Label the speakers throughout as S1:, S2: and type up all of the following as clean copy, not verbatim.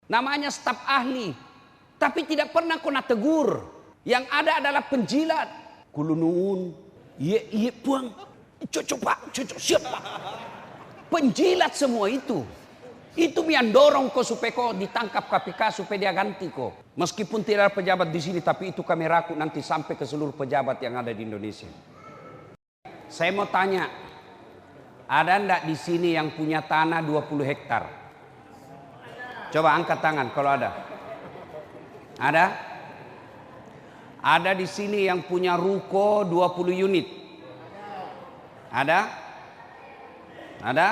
S1: namanya staf ahli, tapi tidak pernah kau tegur. Yang ada adalah penjilat. Kulunun, iya puang, cocok pak, cocok siap pak. Penjilat semua itu yang dorong kau supaya kau ditangkap KPK supaya dia ganti kau. Meskipun tidak ada pejabat di sini, tapi itu kami rakut nanti sampai ke seluruh pejabat yang ada di Indonesia. Saya mau tanya, ada enggak di sini yang punya tanah 20 hektar? Coba angkat tangan kalau ada. Ada? Ada di sini yang punya ruko 20 unit? Ada? Ada?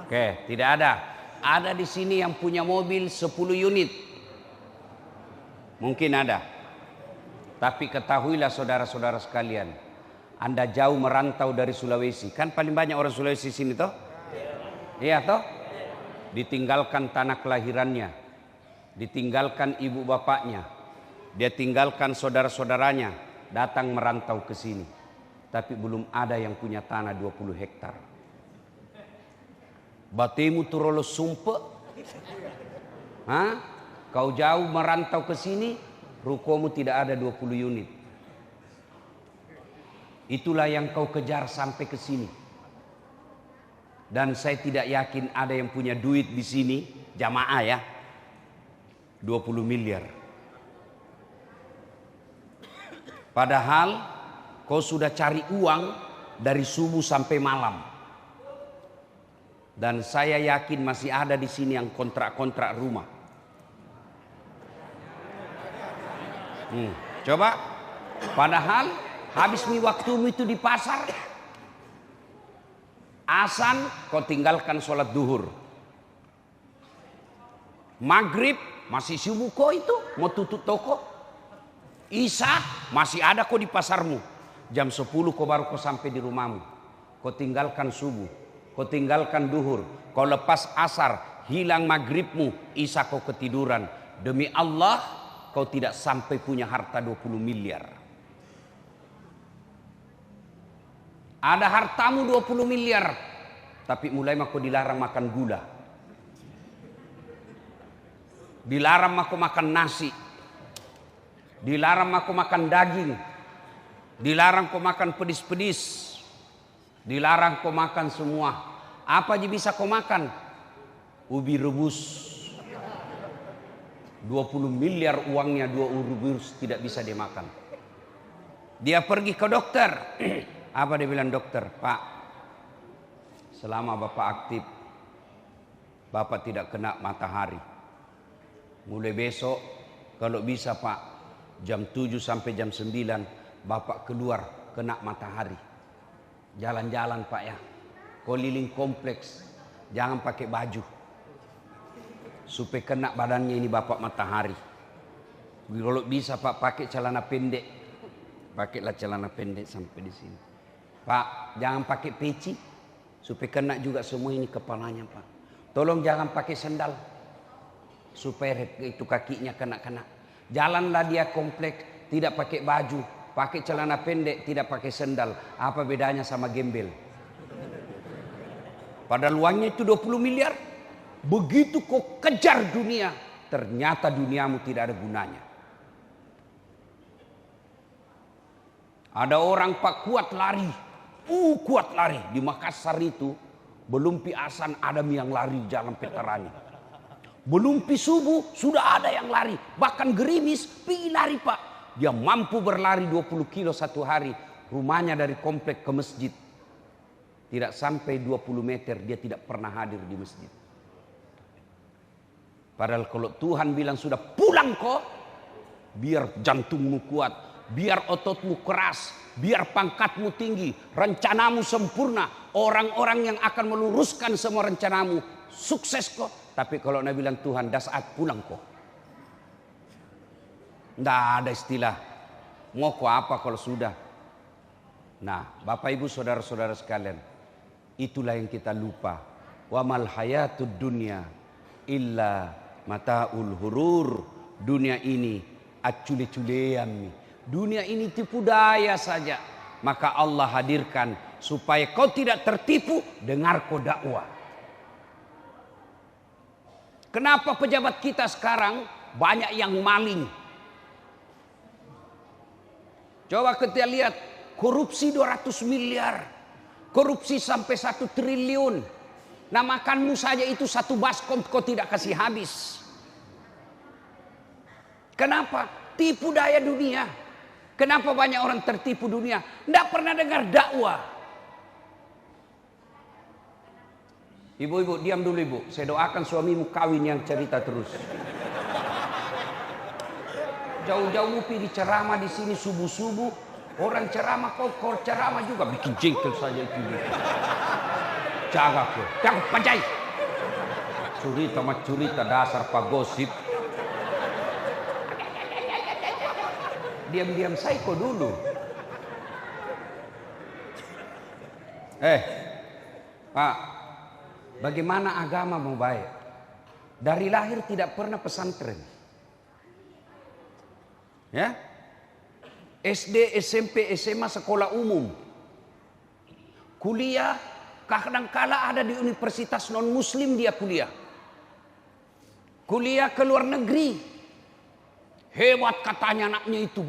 S1: Oke, tidak ada. Ada di sini yang punya mobil 10 unit? Mungkin ada. Tapi ketahuilah saudara-saudara sekalian, Anda jauh merantau dari Sulawesi. Kan paling banyak orang Sulawesi sini toh? Iya toh? Ditinggalkan tanah kelahirannya, ditinggalkan ibu bapaknya, dia tinggalkan saudara-saudaranya, datang merantau ke sini. Tapi belum ada yang punya tanah 20 hektar. Batemu turolo sumpe. Hah? Kau jauh merantau ke sini, rukomu tidak ada 20 unit. Itulah yang kau kejar sampai ke sini. Dan saya tidak yakin ada yang punya duit di sini, jamaah ya, 20 miliar. Padahal kau sudah cari uang dari subuh sampai malam. Dan saya yakin masih ada di sini yang kontrak-kontrak rumah. Coba, padahal habis waktumu itu di pasar, azan kau tinggalkan sholat duhur, maghrib masih subuh kau itu mau tutup toko, isya masih ada kau di pasarmu, jam 10 kau baru kau sampai di rumahmu, kau tinggalkan subuh, kau tinggalkan duhur, kau lepas asar, hilang maghribmu, isya kau ketiduran. Demi Allah kau tidak sampai punya harta 20 miliar. Ada hartamu 20 miliar, tapi mulai kau dilarang makan gula, dilarang kau makan nasi, dilarang kau makan daging, dilarang kau makan pedis-pedis, dilarang kau makan semua. Apa aja bisa kau makan? Ubi rebus. 20 miliar uangnya, 2 ubi rebus tidak bisa dimakan. Dia pergi ke dokter. Apa dia bilang dokter? Pak, selama Bapak aktif, Bapak tidak kena matahari. Mulai besok, kalau bisa Pak, jam 7 sampai jam 9, Bapak keluar kena matahari. Jalan-jalan Pak ya, keliling kompleks, jangan pakai baju, supaya kena badannya ini Bapak matahari. Kalau bisa Pak pakai celana pendek, pakailah celana pendek sampai di sini. Pak, jangan pakai peci, supaya kena juga semua ini kepalanya Pak. Tolong jangan pakai sendal, supaya itu kakinya kena-kena. Jalanlah dia kompleks, tidak pakai baju, pakai celana pendek, tidak pakai sendal. Apa bedanya sama gembel? Padahal uangnya itu 20 miliar. Begitu kau kejar dunia, ternyata duniamu tidak ada gunanya. Ada orang Pak kuat lari, di Makassar itu belum pi asan ada yang lari jalan Petarani, belum pi subuh sudah ada yang lari, bahkan gerimis pi lari Pak. Dia mampu berlari 20 kilo satu hari, rumahnya dari komplek ke masjid tidak sampai 20 meter, dia tidak pernah hadir di masjid. Padahal kalau Tuhan bilang sudah pulang kok, biar jantungmu kuat, biar ototmu keras, biar pangkatmu tinggi, rencanamu sempurna, orang-orang yang akan meluruskan semua rencanamu sukses kok. Tapi kalau Nabi bilang Tuhan dah saat pulang kok, tidak ada istilah mau kok apa kalau sudah. Nah, Bapak Ibu saudara-saudara sekalian, itulah yang kita lupa. Wa mal hayatud dunya illa mataul hurur. Dunia ini acule-culean. Dunia ini tipu daya saja. Maka Allah hadirkan supaya kau tidak tertipu, dengar kau dakwah. Kenapa pejabat kita sekarang banyak yang maling? Coba kita lihat, korupsi 200 miliar, korupsi sampai 1 triliun. Nah, makanmu saja itu 1 baskom kau tidak kasih habis. Kenapa? Tipu daya dunia. Kenapa banyak orang tertipu dunia? Tidak pernah dengar dakwah. Ibu-ibu, diam dulu ibu. Saya doakan suamimu kawin yang cerita terus. Jauh-jauh pergi ceramah di sini subuh-subuh. Orang ceramah kau ceramah juga bikin jengkel saja itu. Jaga kau, jangan panjai. Curita dasar pak gosip. Diam-diam psycho dulu. Pak, bagaimana agama mau baik? Dari lahir tidak pernah pesantren. Ya, SD, SMP, SMA sekolah umum. Kuliah kadang-kala ada di universitas non muslim dia kuliah. Kuliah ke luar negeri. Hebat katanya anaknya itu.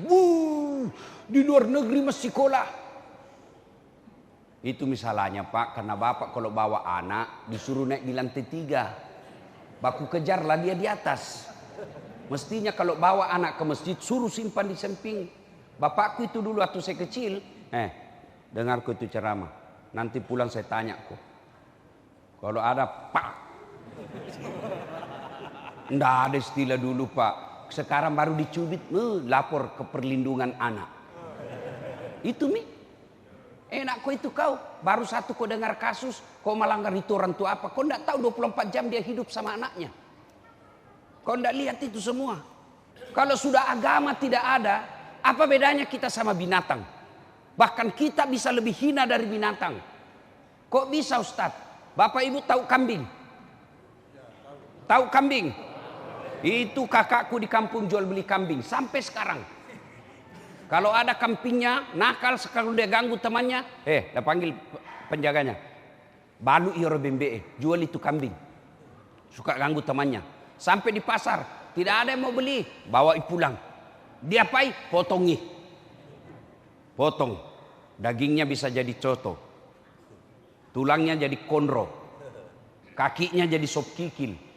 S1: Di luar negeri masih sekolah. Itu misalnya Pak, karena Bapak kalau bawa anak disuruh naik di lantai 3. Baku kejarlah dia di atas. Mestinya kalau bawa anak ke masjid suruh simpan di samping. Bapakku itu dulu waktu saya kecil, dengarku itu ceramah. Nanti pulang saya tanya kok. Kalau ada Pak. Nggak ada istilah dulu Pak. Sekarang baru dicubit, lapor ke perlindungan anak. Itu enak kok itu kau. Baru satu kau dengar kasus, kau melanggar itu orang tua apa. Kau enggak tahu 24 jam dia hidup sama anaknya. Kau enggak lihat itu semua. Kalau sudah agama tidak ada, apa bedanya kita sama binatang? Bahkan kita bisa lebih hina dari binatang. Kok bisa Ustaz? Bapak Ibu tahu kambing? Tahu kambing? Itu kakakku di kampung jual beli kambing sampai sekarang. Kalau ada kambingnya nakal sekali dia ganggu temannya, dia panggil penjaganya. Balu iro bembe, jual itu kambing. Suka ganggu temannya. Sampai di pasar, tidak ada yang mau beli, bawa pulang. Dia pai, potongi. Potong. Dagingnya bisa jadi coto. Tulangnya jadi konro. Kakinya jadi sop kikil.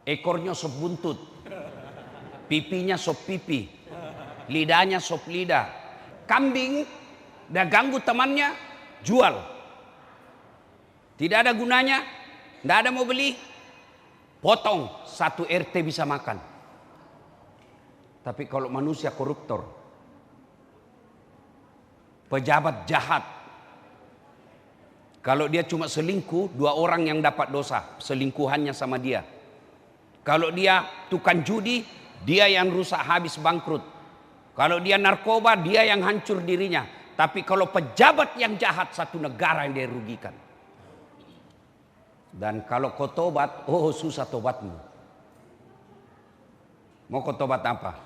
S1: Ekornya sop buntut, pipinya sop pipi, lidahnya sop lidah. Kambing, dia ganggu temannya, jual. Tidak ada gunanya, tidak ada mau beli, potong 1 RT bisa makan. Tapi kalau manusia koruptor, pejabat jahat, kalau dia cuma selingkuh, 2 orang yang dapat dosa, selingkuhannya sama dia. Kalau dia tukang judi, dia yang rusak habis bangkrut. Kalau dia narkoba, dia yang hancur dirinya. Tapi kalau pejabat yang jahat, satu negara yang dia rugikan. Dan kalau kau tobat, susah tobatmu. Mau kau tobat apa?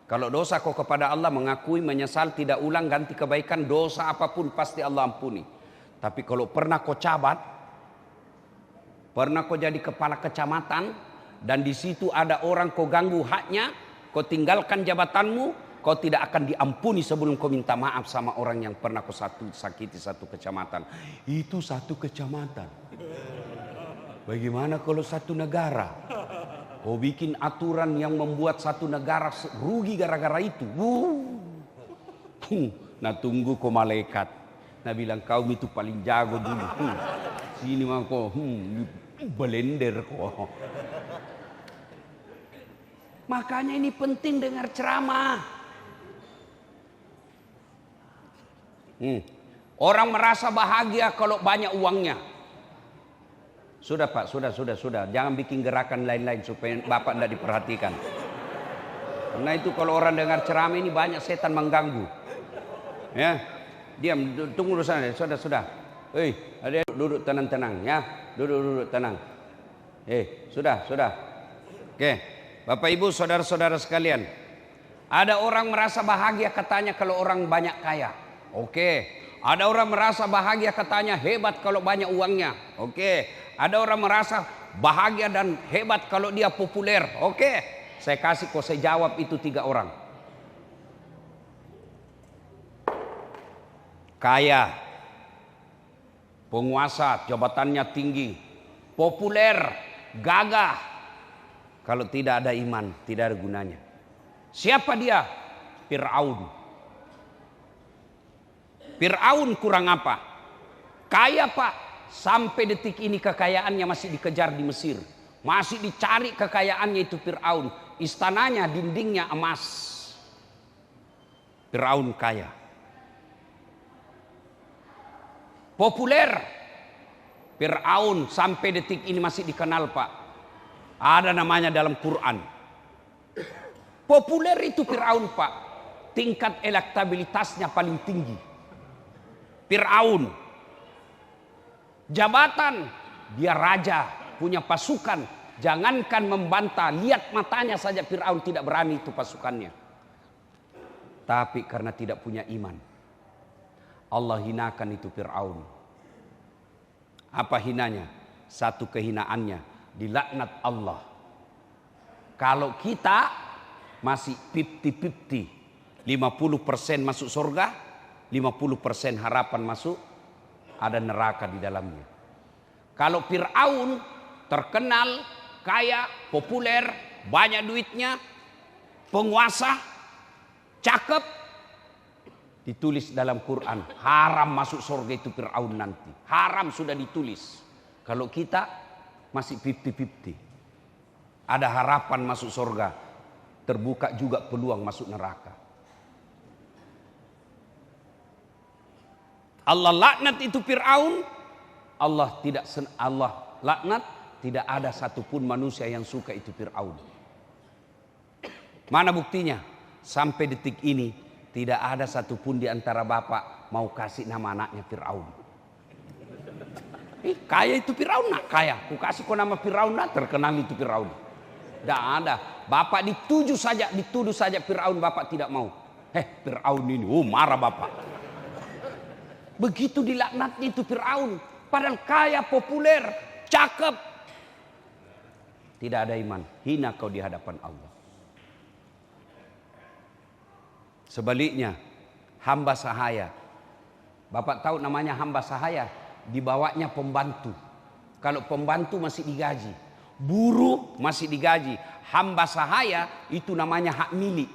S1: Kalau dosa kau kepada Allah, mengakui, menyesal, tidak ulang, ganti kebaikan, dosa apapun pasti Allah ampuni. Tapi kalau pernah kau cabat, pernah kau jadi kepala kecamatan, dan di situ ada orang kau ganggu haknya, kau tinggalkan jabatanmu, kau tidak akan diampuni sebelum kau minta maaf sama orang yang pernah kau sakiti 1 kecamatan. Itu 1 kecamatan. Bagaimana kalau 1 negara? Kau bikin aturan yang membuat 1 negara rugi gara-gara itu. Nah tunggu kau malaikat. Nah bilang kau itu paling jago dulu. Sini mah kau belender kau. Makanya ini penting dengar ceramah. Orang merasa bahagia kalau banyak uangnya. Sudah Pak, sudah. Jangan bikin gerakan lain-lain supaya Bapak tidak diperhatikan. Karena itu kalau orang dengar ceramah ini banyak setan mengganggu. Ya, diam, tunggu dulu sana. Sudah. Ada duduk tenang-tenang ya. Duduk tenang. Sudah. Oke. Bapak Ibu, saudara-saudara sekalian, ada orang merasa bahagia katanya kalau orang banyak kaya. Oke. Ada orang merasa bahagia katanya hebat kalau banyak uangnya. Oke. Ada orang merasa bahagia dan hebat kalau dia populer. Oke, saya kasih kok, saya jawab itu 3 orang. Kaya, penguasa, jabatannya tinggi, populer, gagah. Kalau tidak ada iman, tidak ada gunanya. Siapa dia? Fir'aun. Fir'aun kurang apa? Kaya Pak, sampai detik ini kekayaannya masih dikejar di Mesir. Masih dicari kekayaannya itu Fir'aun. Istananya, dindingnya emas. Fir'aun kaya. Populer, Fir'aun sampai detik ini masih dikenal Pak. Ada namanya dalam Quran. Populer itu Fir'aun Pak. Tingkat elektabilitasnya paling tinggi. Fir'aun. Jabatan, dia raja, punya pasukan. Jangankan membantah, lihat matanya saja Fir'aun tidak berani itu pasukannya. Tapi karena tidak punya iman, Allah hinakan itu Fir'aun. Apa hinanya? Satu kehinaannya, dilaknat Allah. Kalau kita masih 50-50, 50% masuk surga, 50% harapan masuk, ada neraka di dalamnya. Kalau Fir'aun terkenal, kaya, populer, banyak duitnya, penguasa, cakep, ditulis dalam Quran, haram masuk surga itu Fir'aun nanti. Haram sudah ditulis. Kalau kita masih 50-50. Ada harapan masuk surga, terbuka juga peluang masuk neraka. Allah laknat itu Fir'aun. Allah laknat, tidak ada satupun manusia yang suka itu Fir'aun. Mana buktinya? Sampai detik ini tidak ada satupun di antara bapak mau kasih nama anaknya Fir'aun. Kaya itu Fir'aun nak kaya. Ku kasih kau nama Fir'aun nak, terkenal itu Fir'aun. Tidak ada. Bapak dituduh saja Fir'aun, bapak tidak mau. Fir'aun ini, marah bapak. Begitu dilaknatnya itu Fir'aun. Padahal kaya, populer, cakep. Tidak ada iman. Hina kau di hadapan Allah. Sebaliknya, hamba sahaya. Bapak tahu namanya hamba sahaya? Dibawanya pembantu. Kalau pembantu masih digaji, buruh masih digaji. Hamba sahaya itu namanya hak milik.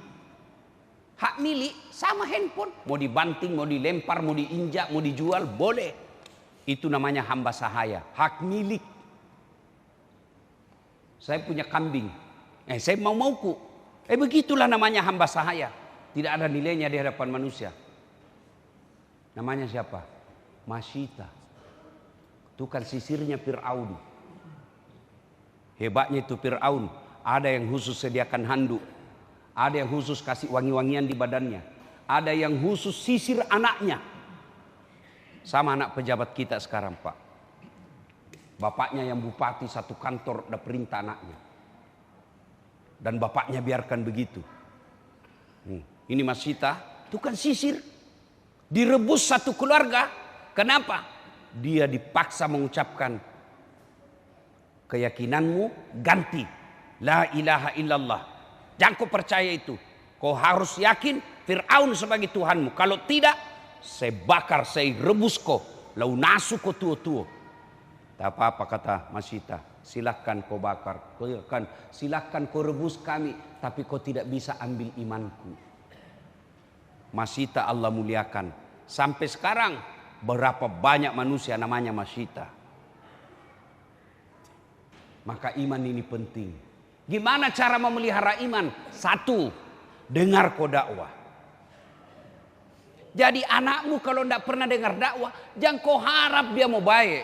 S1: Hak milik sama handphone. Mau dibanting, mau dilempar, mau diinjak, mau dijual, boleh. Itu namanya hamba sahaya. Hak milik. Saya punya kambing. Saya mau-mauku. Begitulah namanya hamba sahaya. Tidak ada nilainya di hadapan manusia. Namanya siapa? Masyita. Itu kan sisirnya Fir'aun. Hebatnya itu Fir'aun. Ada yang khusus sediakan handuk. Ada yang khusus kasih wangi-wangian di badannya. Ada yang khusus sisir anaknya. Sama anak pejabat kita sekarang Pak. Bapaknya yang bupati satu kantor ada perintah anaknya. Dan bapaknya biarkan begitu. Ini Masyita, itu kan sisir. Direbus satu keluarga. Kenapa? Dia dipaksa mengucapkan keyakinanmu ganti. La ilaha illallah. Jangan kau percaya itu. Kau harus yakin Fir'aun sebagai Tuhanmu. Kalau tidak, saya bakar, saya rebus kau. Lau nasu kau tua-tua. Tak apa-apa kata Masyita. Silahkan kau bakar. Silahkan kau rebus kami. Tapi kau tidak bisa ambil imanku. Masyita Allah muliakan. Sampai sekarang berapa banyak manusia namanya Masyita. Maka iman ini penting. Gimana cara memelihara iman? Satu, dengar kau dakwah. Jadi anakmu kalau tidak pernah dengar dakwah, jangan kau harap dia mau baik.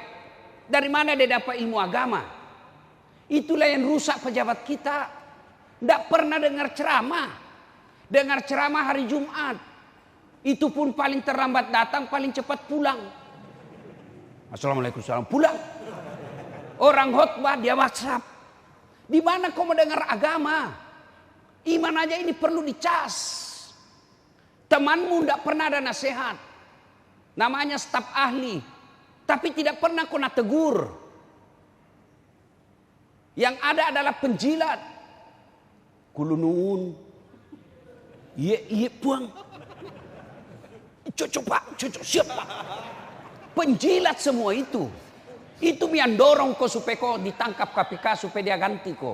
S1: Dari mana dia dapat ilmu agama? Itulah yang rusak pejabat kita. Tidak pernah dengar ceramah. Dengar ceramah hari Jumat. Itu pun paling terlambat datang, paling cepat pulang. Assalamualaikum, salam, pulang. Orang khotbah dia WhatsApp. Di mana kau mendengar agama? Iman aja ini perlu dicas. Temanmu tidak pernah ada nasihat. Namanya staf ahli. Tapi tidak pernah kau nak tegur. Yang ada adalah penjilat. Kulunun. Iya puang. Cocok pak, cocok siap pak. Penjilat semua itu. Itu yang dorong kau supaya kau ditangkap KPK supaya dia ganti kau.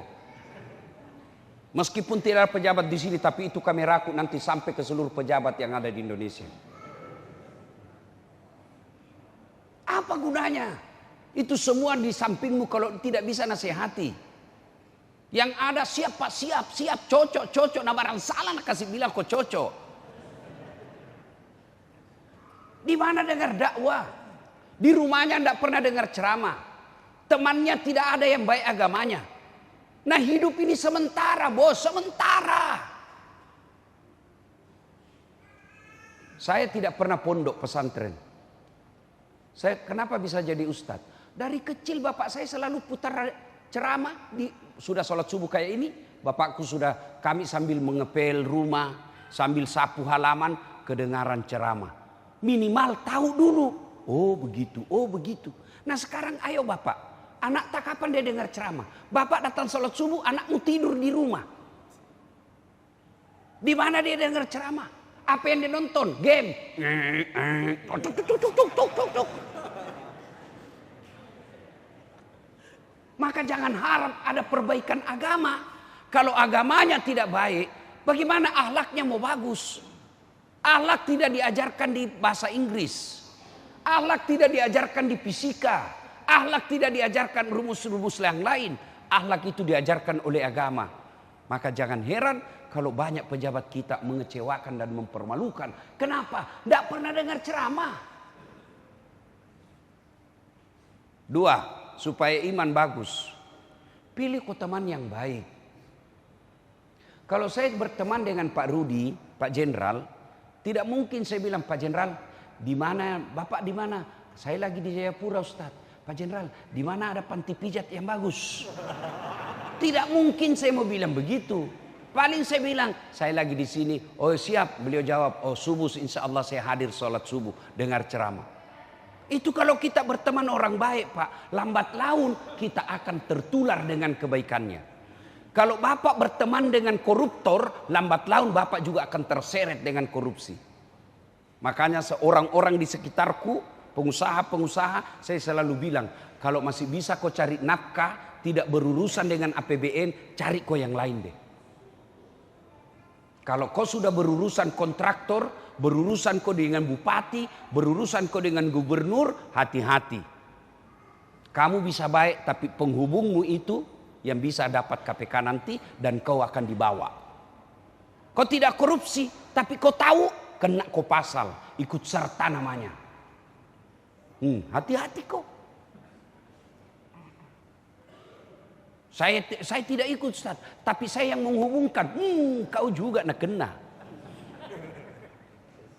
S1: Meskipun tidak ada pejabat di sini, tapi itu kami rakut nanti sampai ke seluruh pejabat yang ada di Indonesia. Apa gunanya? Itu semua di sampingmu kalau tidak bisa nasihati. Yang ada siap pak, siap, cocok. Nah barang salah nak kasih bilang kau cocok. Di mana dengar dakwah? Di rumahnya tidak pernah dengar ceramah. Temannya tidak ada yang baik agamanya. Nah hidup ini sementara bos, sementara. Saya tidak pernah pondok pesantren. Saya kenapa bisa jadi ustadz? Dari kecil bapak saya selalu putar ceramah. Sudah sholat subuh kayak ini, bapakku sudah kami sambil mengepel rumah, sambil sapu halaman, kedengaran ceramah. Minimal tahu dulu. Oh begitu. Nah sekarang ayo bapak, anak tak kapan dia dengar ceramah. Bapak datang sholat subuh, anakmu tidur di rumah. Di mana dia dengar ceramah? Apa yang dia nonton? Game. Maka jangan harap ada perbaikan agama. Kalau agamanya tidak baik, bagaimana akhlaknya mau bagus? Akhlak tidak diajarkan di bahasa Inggris. Akhlak tidak diajarkan di fisika. Akhlak tidak diajarkan rumus-rumus yang lain. Akhlak itu diajarkan oleh agama. Maka jangan heran kalau banyak pejabat kita mengecewakan dan mempermalukan. Kenapa? Tidak pernah dengar ceramah. 2. Supaya iman bagus. Pilih kau teman yang baik. Kalau saya berteman dengan Pak Rudi, Pak Jenderal, tidak mungkin saya bilang, Pak Jenderal, di mana Bapak di mana? Saya lagi di Jayapura Ustaz. Pak Jenderal, di mana ada panti pijat yang bagus? Tidak mungkin saya mau bilang begitu. Paling saya bilang, saya lagi di sini. Oh siap, beliau jawab, oh subuh insya Allah saya hadir sholat subuh, dengar ceramah. Itu kalau kita berteman orang baik Pak, lambat laun kita akan tertular dengan kebaikannya. Kalau Bapak berteman dengan koruptor, lambat laun Bapak juga akan terseret dengan korupsi. Makanya seorang-orang di sekitarku, pengusaha-pengusaha, saya selalu bilang, kalau masih bisa kau cari nafkah, tidak berurusan dengan APBN, cari kau yang lain deh. Kalau kau sudah berurusan kontraktor, berurusan kau dengan bupati, berurusan kau dengan gubernur, hati-hati. Kamu bisa baik, tapi penghubungmu itu yang bisa dapat KPK nanti dan kau akan dibawa. Kau tidak korupsi, tapi kau tahu kena kau pasal, ikut serta namanya. Hati-hati kau. Saya tidak ikut Ustaz, tapi saya yang menghubungkan. Kau juga nak kena.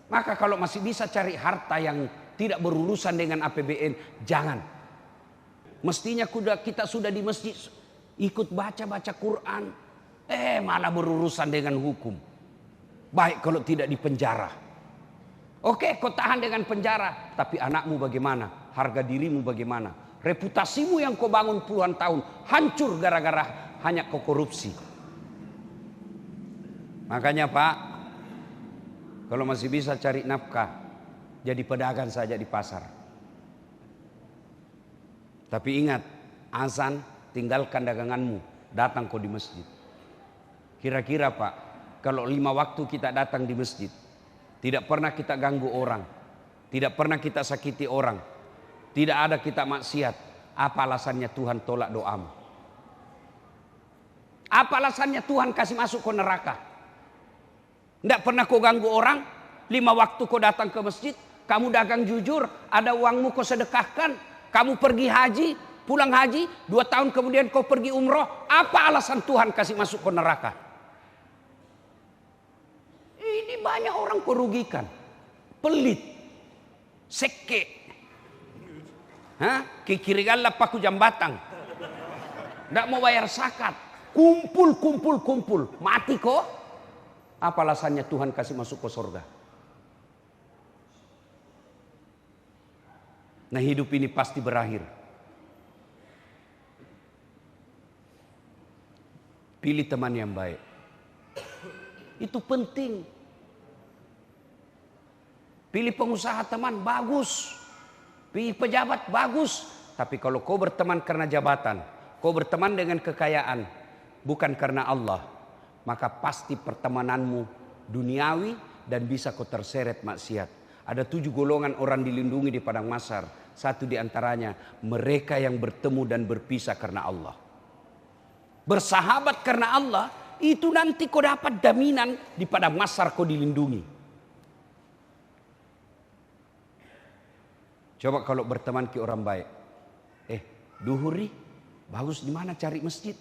S1: Maka kalau masih bisa cari harta yang tidak berurusan dengan APBN, jangan. Mestinya kita sudah di masjid ikut baca-baca Quran, malah berurusan dengan hukum. Baik kalau tidak di penjara. Oke, kau tahan dengan penjara, tapi anakmu bagaimana? Harga dirimu bagaimana? Reputasimu yang kau bangun puluhan tahun hancur gara-gara hanya kau korupsi. Makanya Pak, kalau masih bisa cari nafkah, jadi pedagang saja di pasar. Tapi ingat, azan tinggalkan daganganmu, datang kau di masjid. Kira-kira Pak, kalau 5 waktu kita datang di masjid, tidak pernah kita ganggu orang, tidak pernah kita sakiti orang, tidak ada kita maksiat, apa alasannya Tuhan tolak doamu? Apa alasannya Tuhan kasih masuk ke neraka? Tidak pernah kau ganggu orang, 5 waktu kau datang ke masjid, kamu dagang jujur, ada uangmu kau sedekahkan, kamu pergi haji, pulang haji, 2 tahun kemudian kau pergi umroh, apa alasan Tuhan kasih masuk ke neraka? Ini banyak orang kerugikan, pelit, seke, kikirigala paku jambatang, tidak mau bayar zakat, kumpul, mati kok. Apa alasannya Tuhan kasih masuk ke surga? Nah hidup ini pasti berakhir. Pilih teman yang baik. Itu penting. Pilih pengusaha teman, bagus. Pilih pejabat, bagus. Tapi kalau kau berteman karena jabatan, kau berteman dengan kekayaan, bukan karena Allah, maka pasti pertemananmu duniawi dan bisa kau terseret maksiat. Ada 7 golongan orang dilindungi di padang mahsyar. Satu di antaranya mereka yang bertemu dan berpisah karena Allah. Bersahabat karena Allah, itu nanti kau dapat jaminan di padang mahsyar kau dilindungi. Coba kalau berteman ke orang baik. Duhuri, bagus di mana cari masjid.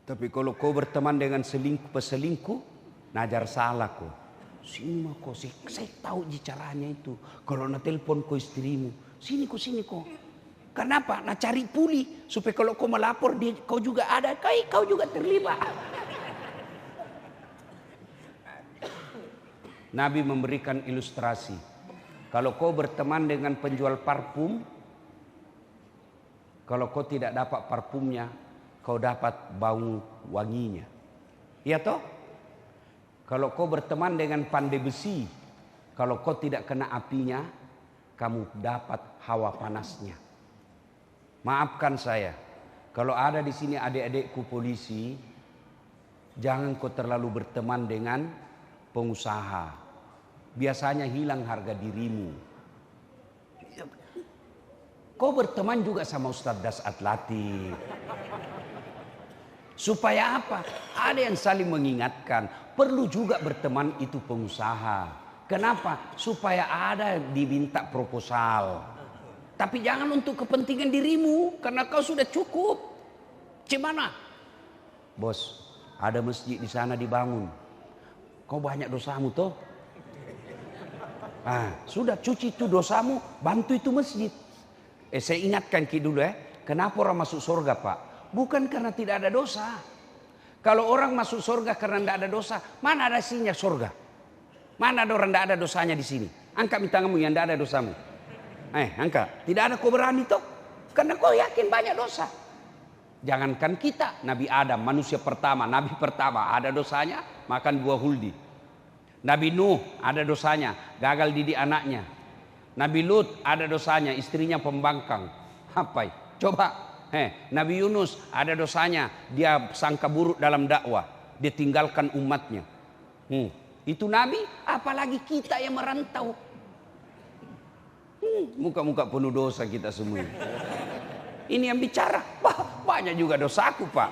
S1: Tapi kalau kau berteman dengan peselingkuh, najar salah kau. Sini mah kau, saya tahu caranya itu. Kalau nak telepon kau istrimu, sini kau. Kenapa? Nak cari puli supaya kalau kau melapor dia, kau juga ada, kau juga terlibat. Nabi memberikan ilustrasi. Kalau kau berteman dengan penjual parfum, kalau kau tidak dapat parfumnya, kau dapat bau wanginya. Iya toh? Kalau kau berteman dengan pandai besi, kalau kau tidak kena apinya, kamu dapat hawa panasnya. Maafkan saya, kalau ada di sini adik-adikku polisi, jangan kau terlalu berteman dengan pengusaha. Biasanya hilang harga dirimu. Kau berteman juga sama Ustadz Dasat Latif. Supaya apa? Ada yang saling mengingatkan. Perlu juga berteman itu pengusaha. Kenapa? Supaya ada diminta proposal. Tapi jangan untuk kepentingan dirimu. Karena kau sudah cukup. Gimana? Bos, ada masjid di sana dibangun. Kau banyak dosamu toh? Sudah cuci itu dosamu. Bantu itu masjid. Saya ingatkan dulu kenapa orang masuk surga Pak? Bukan karena tidak ada dosa. Kalau orang masuk surga karena tidak ada dosa, mana ada isinya surga? Mana ada orang tidak ada dosanya di sini? Angkat tanganmu yang tidak ada dosamu. Angkat. Tidak ada kau berani toh? Karena kau yakin banyak dosa. Jangankan kita, Nabi Adam, manusia pertama, Nabi pertama, ada dosanya, makan buah huldi. Nabi Nuh, ada dosanya, gagal didik anaknya. Nabi Lut, ada dosanya, istrinya pembangkang. Apa? Coba. Nabi Yunus, ada dosanya, dia sangka buruk dalam dakwah. Dia tinggalkan umatnya. Itu Nabi, apalagi kita yang merantau. Muka-muka penuh dosa kita semua. Ini yang bicara. Wah, banyak juga dosaku Pak.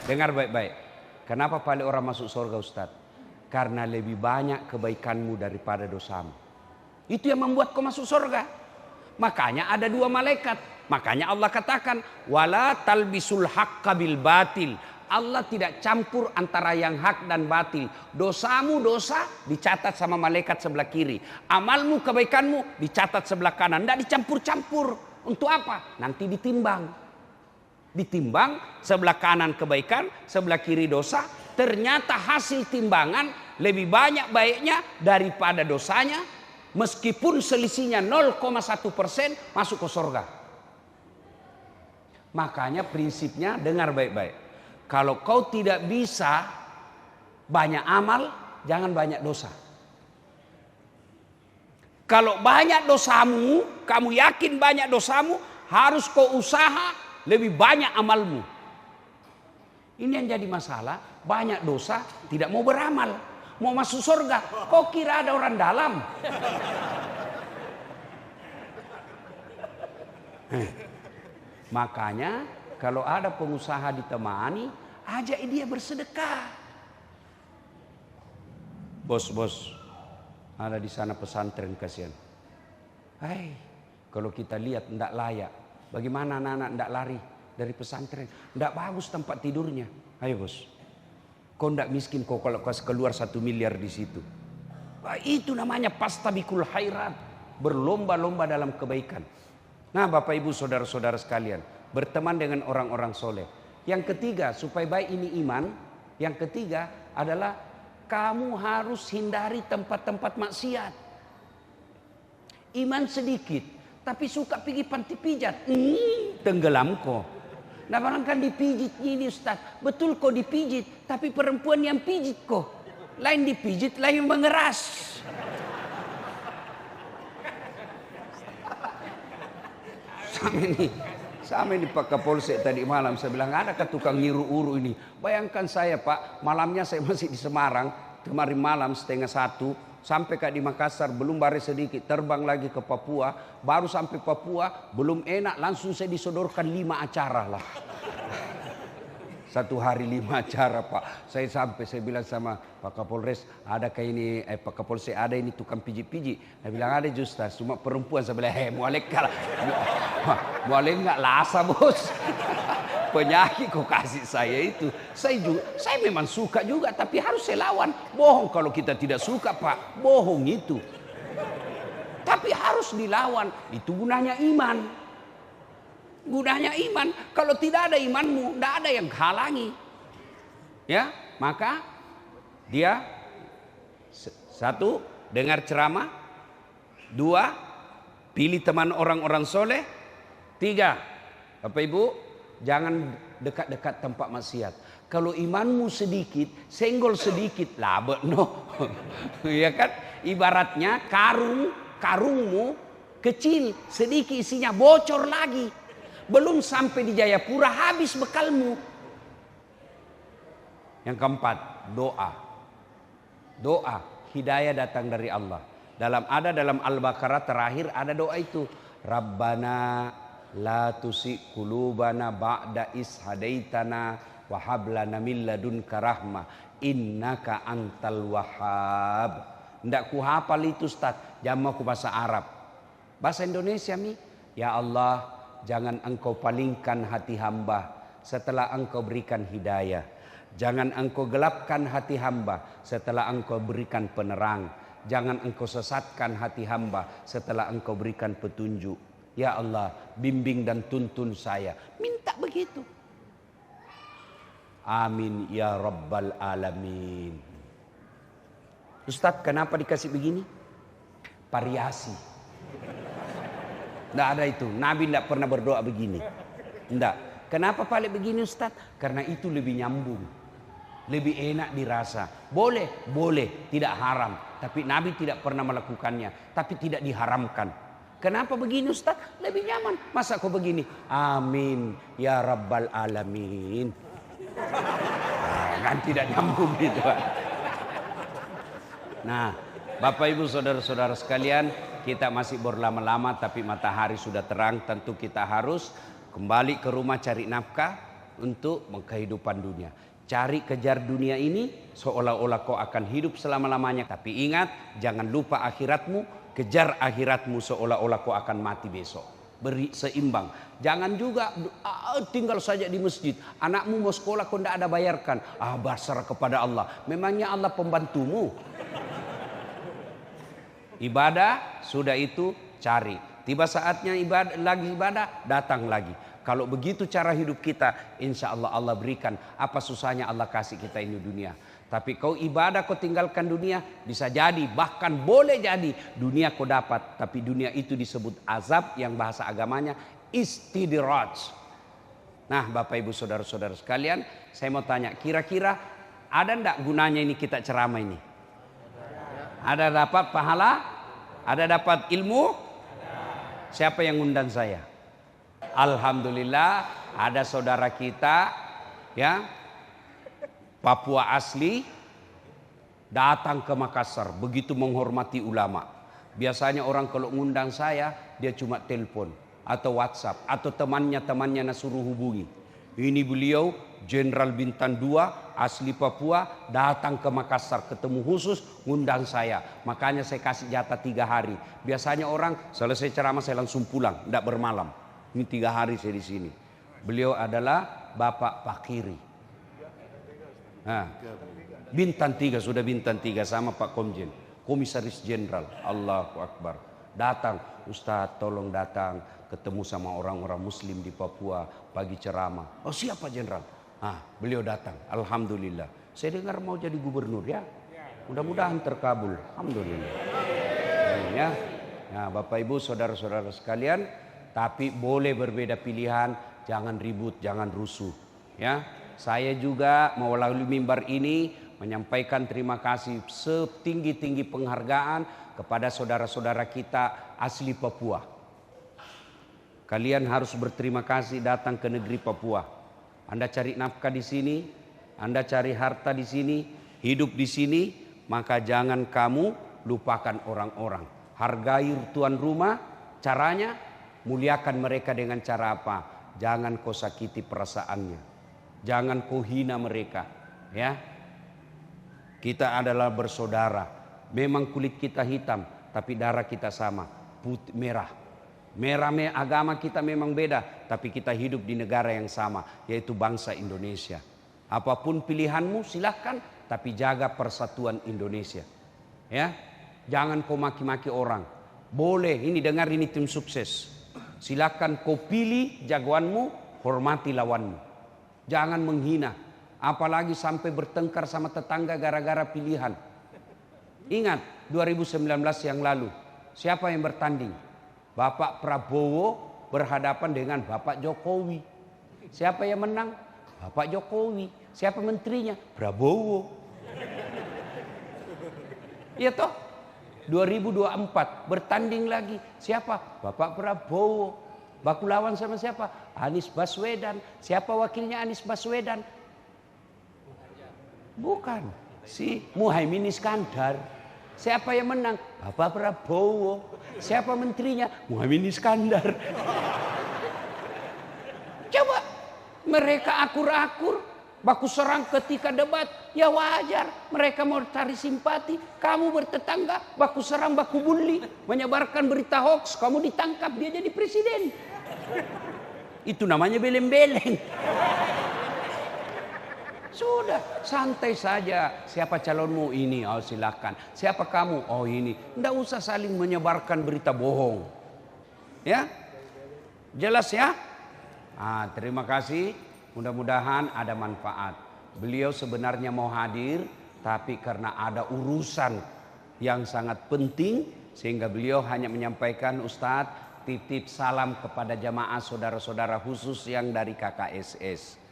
S1: Dengar baik-baik. Kenapa paling orang masuk surga Ustaz? Karena lebih banyak kebaikanmu daripada dosamu. Itu yang membuat kau masuk surga. Makanya ada 2 malaikat. Makanya Allah katakan, wala talbisul haqqa bil batil. Allah tidak campur antara yang hak dan batil. Dosamu dosa dicatat sama malaikat sebelah kiri. Amalmu kebaikanmu dicatat sebelah kanan. Tidak dicampur-campur. Untuk apa? Nanti ditimbang. Ditimbang sebelah kanan kebaikan, sebelah kiri dosa. Ternyata hasil timbangan lebih banyak baiknya daripada dosanya. Meskipun selisihnya 0,1% masuk ke surga. Makanya prinsipnya dengar baik-baik. Kalau kau tidak bisa banyak amal, jangan banyak dosa. Kalau banyak dosamu, kamu yakin banyak dosamu, harus kau usaha lebih banyak amalmu. Ini yang jadi masalah, banyak dosa tidak mau beramal. Mau masuk surga, kok kira ada orang dalam? Makanya kalau ada pengusaha ditemani, ajak dia bersedekah. Bos, ada di sana pesantren kasihan. Kalau kita lihat tidak layak. Bagaimana anak-anak tidak lari dari pesantren? Tidak bagus tempat tidurnya. Ayo bos. Kau tidak miskin kau kalau kau keluar 1 miliar di situ. Itu namanya pastabikul khairat. Berlomba-lomba dalam kebaikan. Nah Bapak Ibu saudara-saudara sekalian. Berteman dengan orang-orang soleh. Yang ketiga supaya baik ini iman. Yang ketiga adalah kamu harus hindari tempat-tempat maksiat. Iman sedikit. Tapi suka pergi panti pijat. Tenggelam kau. Nah barangkali dipijit ini Ustaz. Betul kok dipijit, tapi perempuan yang pijit kok. Lain dipijit, lain mengeras. Sama ini Pak Kapolsek tadi malam. Saya bilang, adakah tukang nyiru-uru ini? Bayangkan saya Pak, malamnya saya masih di Semarang. Kemarin malam 12:30. Sampai di Makassar, belum baris sedikit, terbang lagi ke Papua. Baru sampai Papua, belum enak, langsung saya disodorkan 5 acara lah. Satu hari 5 acara Pak. Saya bilang sama Pak Kapolres, adakah ini, Pak Kapolsek, ada ini tukang pijit-pijit. Saya bilang, ada Justas, cuma perempuan. Saya bilang, mualek kalah. Mualek nggak lasa bos. Penyakit kok kasih saya itu. Saya memang suka juga, tapi harus saya lawan. Bohong kalau kita tidak suka Pak, bohong itu. Tapi harus dilawan, itu gunanya iman. Gunanya iman, kalau tidak ada imanmu, tidak ada yang halangi. Ya, maka dia 1, dengar ceramah. 2, pilih teman orang-orang soleh. 3, Bapak Ibu, jangan dekat-dekat tempat maksiat. Kalau imanmu sedikit, senggol sedikit, labet no. Ya kan? Ibaratnya karungmu kecil, sedikit isinya bocor lagi. Belum sampai di Jayapura habis bekalmu. Yang keempat, doa. Doa, hidayah datang dari Allah. Dalam Al-Baqarah terakhir ada doa itu. Rabbana la tusi qulubana ba'da is hadaitana wa hab lana min ladunka rahmah innaka antal wahhab. Ndak ku hafal itu Ustaz, jamak ku bahasa Arab. Bahasa Indonesia mi, ya Allah, jangan engkau palingkan hati hamba setelah engkau berikan hidayah. Jangan engkau gelapkan hati hamba setelah engkau berikan penerang. Jangan engkau sesatkan hati hamba setelah engkau berikan petunjuk. Ya Allah, bimbing dan tuntun saya. Minta begitu. Amin ya Rabbal Alamin. Ustaz, kenapa dikasih begini? Variasi. Tidak ada itu. Nabi tidak pernah berdoa begini. Tidak. Kenapa paling begini Ustaz? Karena itu lebih nyambung. Lebih enak dirasa. Boleh, boleh. Tidak haram. Tapi Nabi tidak pernah melakukannya. Tapi tidak diharamkan. Kenapa begini Ustaz? Lebih nyaman. Masa kau begini? Amin ya Rabbal Alamin. Kan tidak nyambung gitu. Nah, Bapak Ibu saudara-saudara sekalian, kita masih berlama-lama tapi matahari sudah terang. Tentu kita harus kembali ke rumah cari nafkah untuk kehidupan dunia. Cari kejar dunia ini seolah-olah kau akan hidup selama-lamanya. Tapi ingat, jangan lupa akhiratmu. Kejar akhiratmu seolah-olah kau akan mati besok. Beri seimbang. Jangan juga tinggal saja di masjid. Anakmu mau sekolah kau tidak ada bayarkan. Basar kepada Allah. Memangnya Allah pembantumu? Ibadah sudah itu cari. Tiba saatnya ibadah datang lagi. Kalau begitu cara hidup kita, insya Allah Allah berikan. Apa susahnya Allah kasih kita ini dunia. Tapi kau ibadah kau tinggalkan dunia, bisa jadi bahkan boleh jadi dunia kau dapat. Tapi dunia itu disebut azab yang bahasa agamanya istidraj. Nah Bapak Ibu saudara-saudara sekalian, saya mau tanya, kira-kira ada ndak gunanya ini kita ceramah ini? Ada dapat pahala? Ada dapat ilmu? Siapa yang undang saya? Alhamdulillah ada saudara kita ya Papua asli datang ke Makassar, begitu menghormati ulama. Biasanya orang kalau ngundang saya, dia cuma telepon atau WhatsApp atau temannya suruh hubungi. Ini beliau Jenderal Bintang 2 asli Papua datang ke Makassar, ketemu khusus ngundang saya. Makanya saya kasih jatah 3 hari. Biasanya orang selesai ceramah saya langsung pulang, tidak bermalam. Ini 3 hari saya di sini. Beliau adalah Bapak Pakiri. Bintang 3, sudah bintang 3 sama Pak Komjen, Komisaris Jenderal. Allahu Akbar. Datang, Ustaz tolong datang ketemu sama orang-orang muslim di Papua pagi ceramah. Oh siapa Jenderal? Beliau datang. Alhamdulillah. Saya dengar mau jadi gubernur ya. Mudah-mudahan terkabul. Alhamdulillah. Ya, Bapak Ibu saudara-saudara sekalian, tapi boleh berbeda pilihan. jangan ribut, jangan rusuh. Ya, saya juga melalui mimbar ini menyampaikan terima kasih setinggi-tinggi penghargaan kepada saudara-saudara kita asli Papua. Kalian harus berterima kasih datang ke negeri Papua. Anda cari nafkah di sini, Anda cari harta di sini, hidup di sini, maka jangan kamu lupakan orang-orang. Hargai tuan rumah, caranya muliakan mereka dengan cara apa? Jangan kau sakiti perasaannya. Jangan kau hina mereka, ya. Kita adalah bersaudara. Memang kulit kita hitam, tapi darah kita sama, putih merah. Merah agama kita memang beda, tapi kita hidup di negara yang sama, yaitu bangsa Indonesia. Apapun pilihanmu silahkan, tapi jaga persatuan Indonesia. Ya, jangan kau maki-maki orang. Boleh, ini dengar, ini tim sukses. Silahkan kau pilih jagoanmu, hormati lawanmu. Jangan menghina, apalagi sampai bertengkar sama tetangga gara-gara pilihan. Ingat 2019 yang lalu, siapa yang bertanding? Bapak Prabowo berhadapan dengan Bapak Jokowi. Siapa yang menang? Bapak Jokowi. Siapa menterinya? Prabowo. Iya toh? 2024 bertanding lagi. Siapa? Bapak Prabowo. Baku lawan sama siapa? Anies Baswedan. Siapa wakilnya Anies Baswedan? Bukan. Si Muhaimin Iskandar. Siapa yang menang? Bapak Prabowo. Siapa menterinya? Muhaimin Iskandar. Coba mereka akur-akur, baku serang ketika debat, ya wajar. Mereka mau cari simpati. Kamu bertetangga, baku serang, baku bully, menyebarkan berita hoax, kamu ditangkap, dia jadi presiden. Itu namanya beleng-beleng. Sudah, santai saja. Siapa calonmu? Ini, oh silakan. Siapa kamu? Oh ini. Nggak usah saling menyebarkan berita bohong. Ya, jelas ya? Terima kasih. Mudah-mudahan ada manfaat. Beliau sebenarnya mau hadir, tapi karena ada urusan yang sangat penting, sehingga beliau hanya menyampaikan, Ustadz, titip salam kepada jamaah saudara-saudara khusus yang dari KKSS.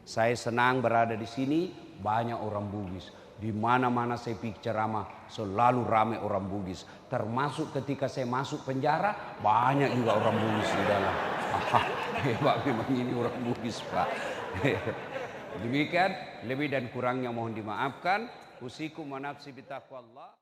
S1: Saya senang berada di sini, banyak orang Bugis. Di mana-mana saya pergi ceramah, selalu ramai orang Bugis. Termasuk ketika saya masuk penjara, banyak juga orang Bugis di dalam. Hebat memang ini orang Bugis, Pak. Demikian, lebih dan kurangnya mohon dimaafkan. Usikum wa nafsi bitaqwallah.